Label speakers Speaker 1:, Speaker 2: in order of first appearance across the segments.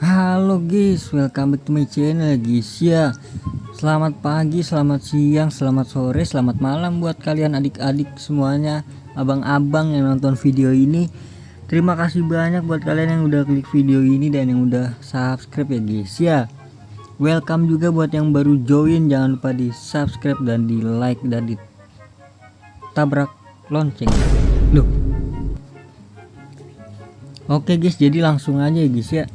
Speaker 1: Halo guys, welcome back to my channel guys ya. Selamat pagi, selamat siang, selamat sore, selamat malam buat kalian adik-adik semuanya, abang-abang yang nonton video ini. Terima kasih banyak buat kalian yang udah klik video ini dan yang udah subscribe ya guys ya. Welcome juga buat yang baru join, jangan lupa di subscribe dan di like dan di tabrak lonceng. Loh. Oke guys, jadi langsung aja ya guys ya.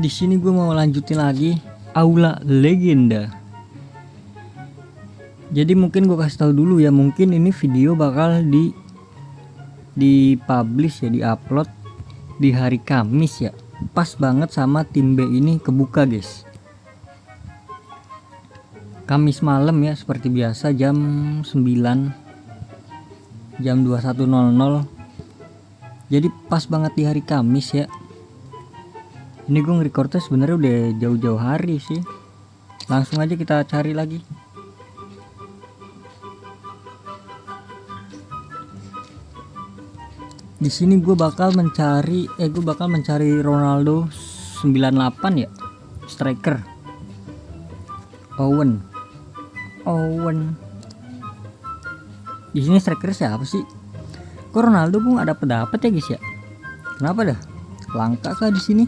Speaker 1: Di sini gue mau lanjutin lagi Aula Legenda. Jadi mungkin gue kasih tahu dulu ya, mungkin ini video bakal di-publish ya, di-upload di hari Kamis ya. Pas banget sama tim B ini kebuka guys. Kamis malam ya, seperti biasa jam 9 jam 21.00. Jadi pas banget di hari Kamis ya. Ini gue nge-recordnya sebenarnya udah jauh-jauh hari sih. Langsung aja kita cari lagi. Di sini gue bakal mencari Ronaldo 98 ya. Striker. Owen. Di sini striker siapa sih? Kok Ronaldo gue nggak dapet ya guys ya? Kenapa dah? Langka kah di sini?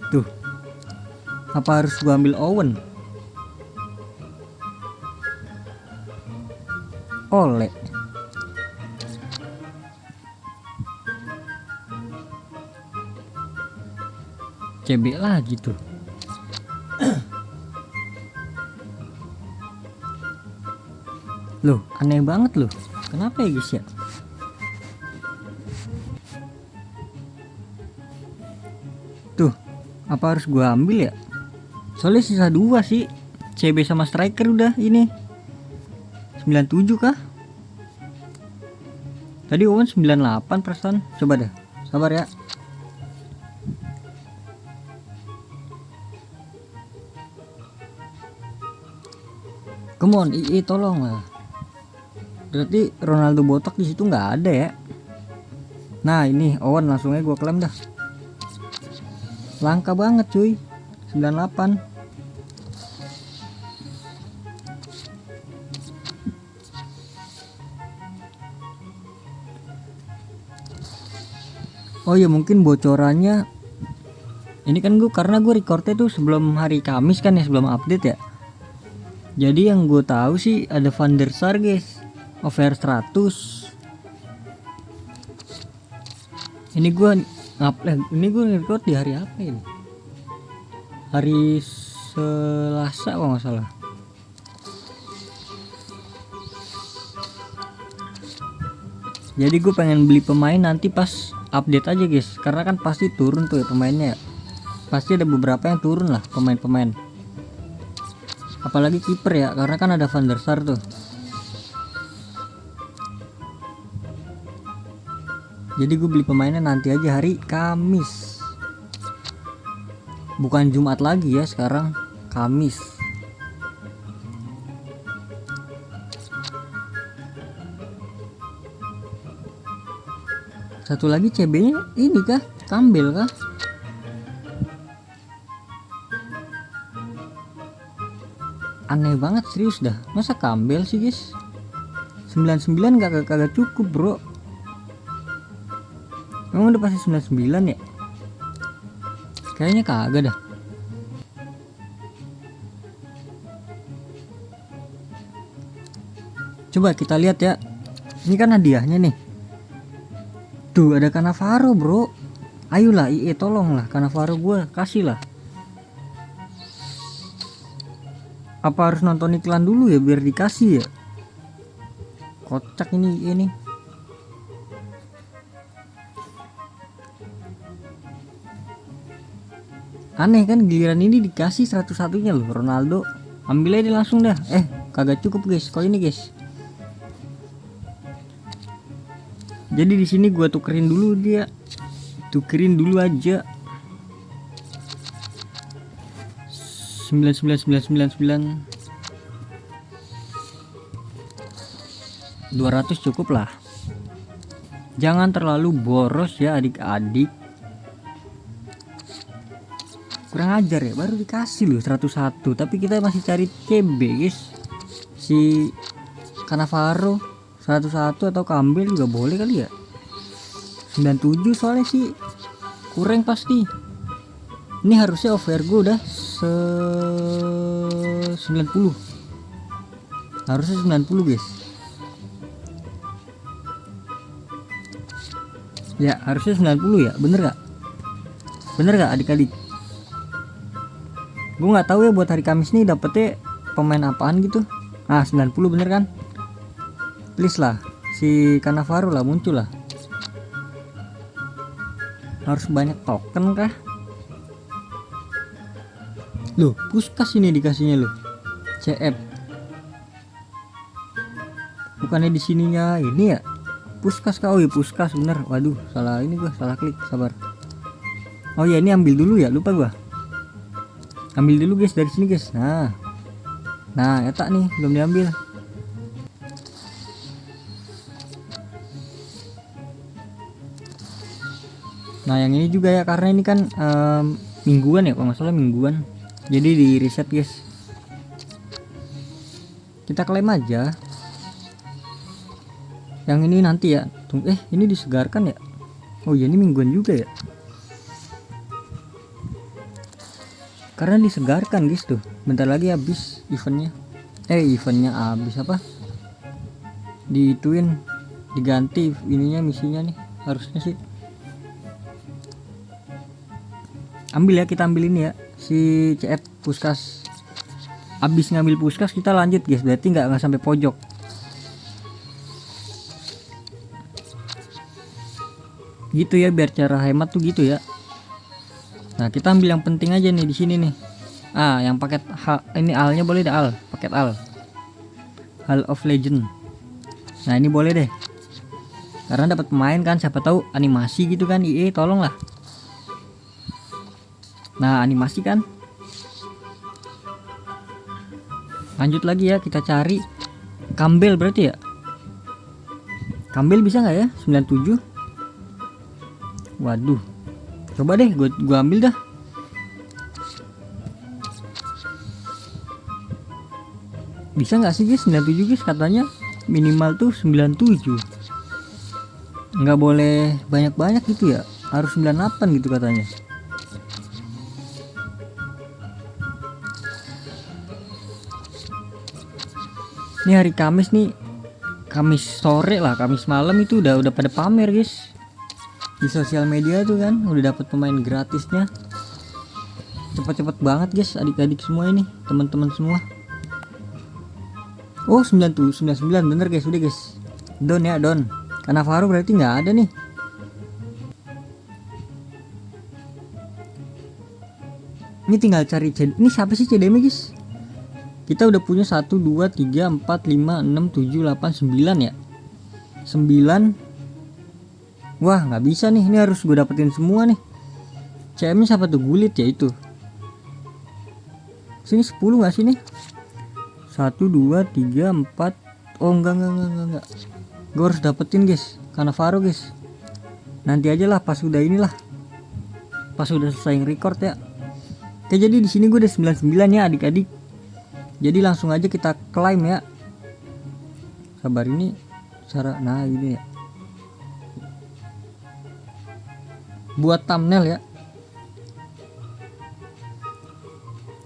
Speaker 1: Tuh, apa harus gua ambil Owen? Oleh. CB lagi tuh. Loh, aneh banget loh. Kenapa ya guys ya? Tuh, apa harus gua ambil ya? Soalnya sisa 2 sih. CB sama striker udah ini 97 kah? Tadi Owen 98%. Coba dah, sabar ya. Come on, II tolong lah. Berarti Ronaldo botak di situ nggak ada ya? Nah ini Owen, langsung aja gua klaim dah. Langka banget cuy, 98. Oh ya, mungkin bocorannya ini kan karena gue recordnya tuh sebelum hari Kamis kan ya, sebelum update ya. Jadi yang gue tahu sih ada Van der Sar guys, over 100. Ini gue record di hari apa ini? Hari Selasa kalau nggak salah. Jadi gue pengen beli pemain nanti pas update aja guys, karena kan pasti turun tuh ya pemainnya ya. Pasti ada beberapa yang turun lah pemain-pemain. Apalagi kiper ya, karena kan ada Van der Sar tuh. Jadi gue beli pemainnya nanti aja hari Kamis. Bukan Jumat lagi ya sekarang, Kamis. Satu lagi CB-nya ini kah? Campbell kah? Aneh banget serius dah. Masa Campbell sih guys? 99 kagak cukup bro. Emang udah pasti 99 ya? Kayaknya kagak dah. Coba kita lihat ya. Ini kan hadiahnya nih. Tuh ada Cannavaro bro. Ayolah IE tolonglah, Cannavaro gue kasih lah. Apa harus nonton iklan dulu ya biar dikasih ya? Kocak ini IE nih. Aneh kan, giliran ini dikasih 101-nya loh Ronaldo. Ambil aja langsung dah. Kagak cukup guys, kok ini guys. Jadi di sini gua tukerin dulu dia. Tukerin dulu aja. 99999. 200 cukup lah. Jangan terlalu boros ya adik-adik. Kurang ajar ya, baru dikasih loh 101, tapi kita masih cari CB guys. Si Cannavaro 101 atau Campbell juga boleh kali ya. 97 soalnya sih kurang pasti. Ini harusnya overgo udah 90. Harusnya 90 guys. Ya harusnya 90 ya, bener gak? Bener gak adik-adik? Gue nggak tahu ya buat hari Kamis nih dapetnya pemain apaan gitu. Ah 90 bener kan? Please lah, si Cannavaro lah muncul lah. Harus banyak token kah? Loh, Puskas ini dikasihnya loh. CF. Bukannya di sininya ini ya? Puskas kah? Oh iya Puskas bener. Waduh, salah ini gua, salah klik, sabar. Oh iya ini ambil dulu ya, lupa gua. Ambil dulu guys dari sini guys. Nah, etak nih belum diambil. Nah yang ini juga ya, karena ini kan mingguan ya, kalau nggak salah mingguan. Jadi di reset guys. Kita klaim aja. Yang ini nanti ya. Ini disegarkan ya. Oh iya ini mingguan juga ya. Karena disegarkan guys tuh. Bentar lagi habis eventnya. Eventnya habis apa? Diituin, diganti ininya, misinya nih harusnya sih. Ambil ya, kita ambil ini ya si CF Puskas. Abis ngambil Puskas kita lanjut guys, berarti nggak sampai pojok. Gitu ya, biar cara hemat tuh gitu ya. Nah kita ambil yang penting aja nih di sini nih. Yang paket ini alnya boleh deh, paket Hall of Legend. Nah ini boleh deh, karena dapat pemain kan, siapa tahu animasi gitu kan. EA tolong lah. Nah animasi kan. Lanjut lagi ya, kita cari Campbell berarti ya. Campbell bisa nggak ya 97? Waduh, coba deh gua ambil dah. Bisa nggak sih guys 97 guys, katanya minimal tuh 97. Nggak boleh banyak-banyak gitu ya, harus 98 gitu katanya. Ini hari Kamis nih, Kamis sore lah, Kamis malam itu udah pada pamer guys di sosial media tuh kan, udah dapat pemain gratisnya. Cepet-cepet banget guys adik-adik semua ini, teman-teman semua. Oh 99 bener guys, udah guys. Don ya Don. Cannavaro berarti nggak ada nih. Ini tinggal cari ini siapa sih CDM guys? Kita udah punya 1 2 3 4 5 6 7 8 9 ya. 9. Wah nggak bisa nih, ini harus gue dapetin semua nih. CM siapa tuh? Gulit ya itu. Sini 10 nggak sih nih? 1 2 3 4. Oh enggak. Gue harus dapetin guys Cannavaro guys. Nanti aja lah, pas udah inilah, pas udah selesai record ya. Oke, jadi di sini gue udah 99 ya adik-adik. Jadi langsung aja kita klaim ya. Sabar, ini cara ini ya. Buat thumbnail ya.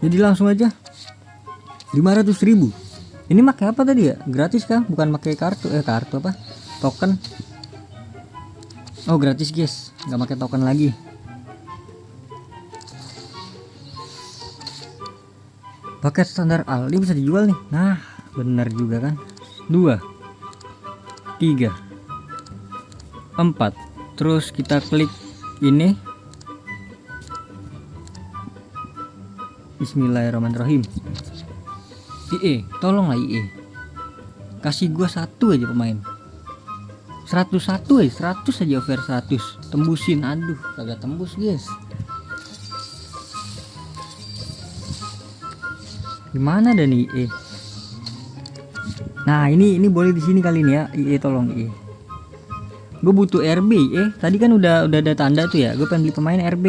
Speaker 1: Jadi langsung aja 500.000. Ini pakai apa tadi ya? Gratis kah? Bukan pakai kartu. Kartu apa? Token. Oh gratis guys, nggak pakai token lagi. Paket standar al, ini bisa dijual nih. Nah benar juga kan. 2 3 4. Terus kita klik ini. Bismillahirrahmanirrahim. IE, tolonglah IE. Kasih gua satu aja pemain. 101 aja, 100 aja, over 100. Tembusin, aduh kagak tembus guys. Gimana dah nih IE? Nah ini boleh di sini kali ini ya. Tolong gue butuh RB. Tadi kan udah ada tanda tuh ya, gue pengen beli pemain RB.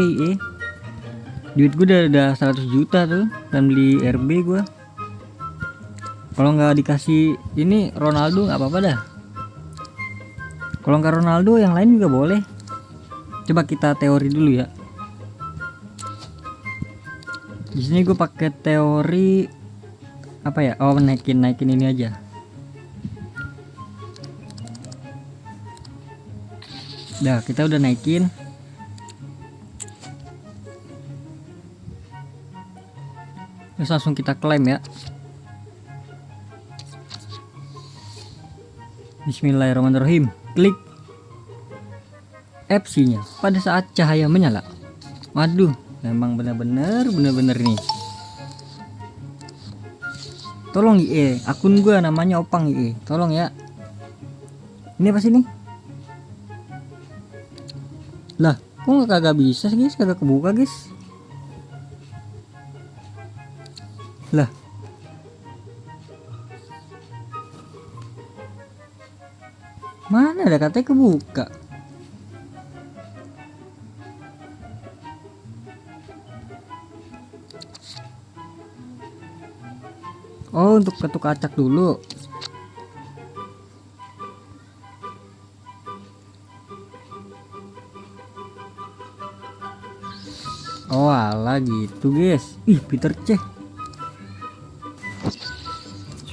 Speaker 1: Duit gue udah 100 juta tuh dan beli RB gue. Kalau nggak dikasih ini Ronaldo nggak apa-apa dah. Kalau nggak Ronaldo yang lain juga boleh. Coba kita teori dulu ya. Di sini gue pakai teori apa ya? Oh, naikin ini aja. Dah, kita udah naikin. Terus langsung kita klaim ya. Bismillahirrahmanirrahim. Klik FC-nya pada saat cahaya menyala. Waduh, memang bener-bener nih. Tolong akun gua namanya Opang tolong ya. Ini apa sih nih? Lah, kok kagak bisa sih guys? Kagak kebuka guys. Lah, mana ada katanya kebuka? Oh, untuk ketuk acak dulu. Oh alah gitu guys. Peter Cech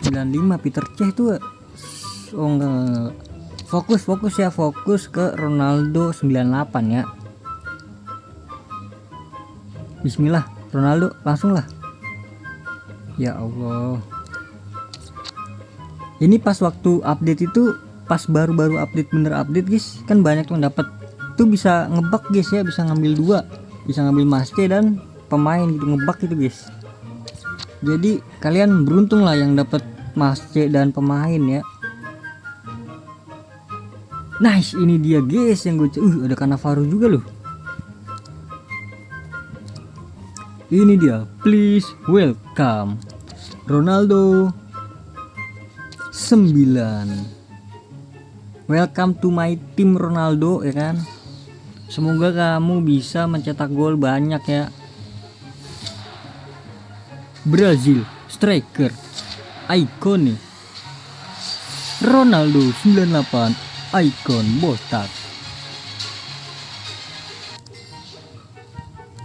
Speaker 1: 95 Peter Cech tuh. Oh enggak. Fokus ya, fokus ke Ronaldo 98 ya. Bismillah, Ronaldo langsung lah. Ya Allah. Ini pas waktu update itu, pas baru-baru update, bener update guys, kan banyak yang dapat tuh bisa ngebug guys ya, bisa ngambil dua, bisa ngambil maske dan pemain gitu, ngebug gitu guys. Jadi kalian beruntung lah yang dapat maske dan pemain ya. Nice, ini dia guys yang gue ada Cannavaro juga loh. Ini dia, please welcome Ronaldo 9. Welcome to my team Ronaldo ya kan. Semoga kamu bisa mencetak gol banyak ya. Brazil striker icon nih. Ronaldo 98 icon botak.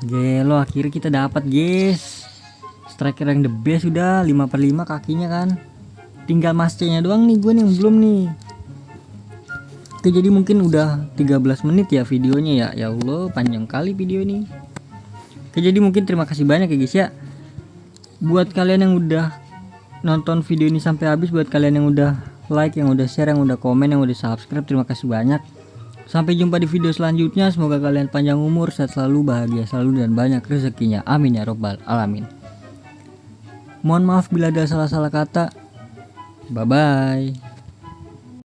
Speaker 1: Gelo, akhirnya kita dapat guys. Striker yang the best, udah 5/5 kakinya kan. Tinggal maskenya doang nih gue nih yang belum nih. Oke, jadi mungkin udah 13 menit ya videonya ya. Ya Allah, panjang kali video ini. Oke, jadi mungkin terima kasih banyak ya guys ya. Buat kalian yang udah nonton video ini sampai habis, buat kalian yang udah like, yang udah share, yang udah komen, yang udah subscribe, terima kasih banyak. Sampai jumpa di video selanjutnya. Semoga kalian panjang umur, sehat selalu, bahagia selalu, dan banyak rezekinya. Amin ya robbal alamin. Mohon maaf bila ada salah-salah kata. Bye bye.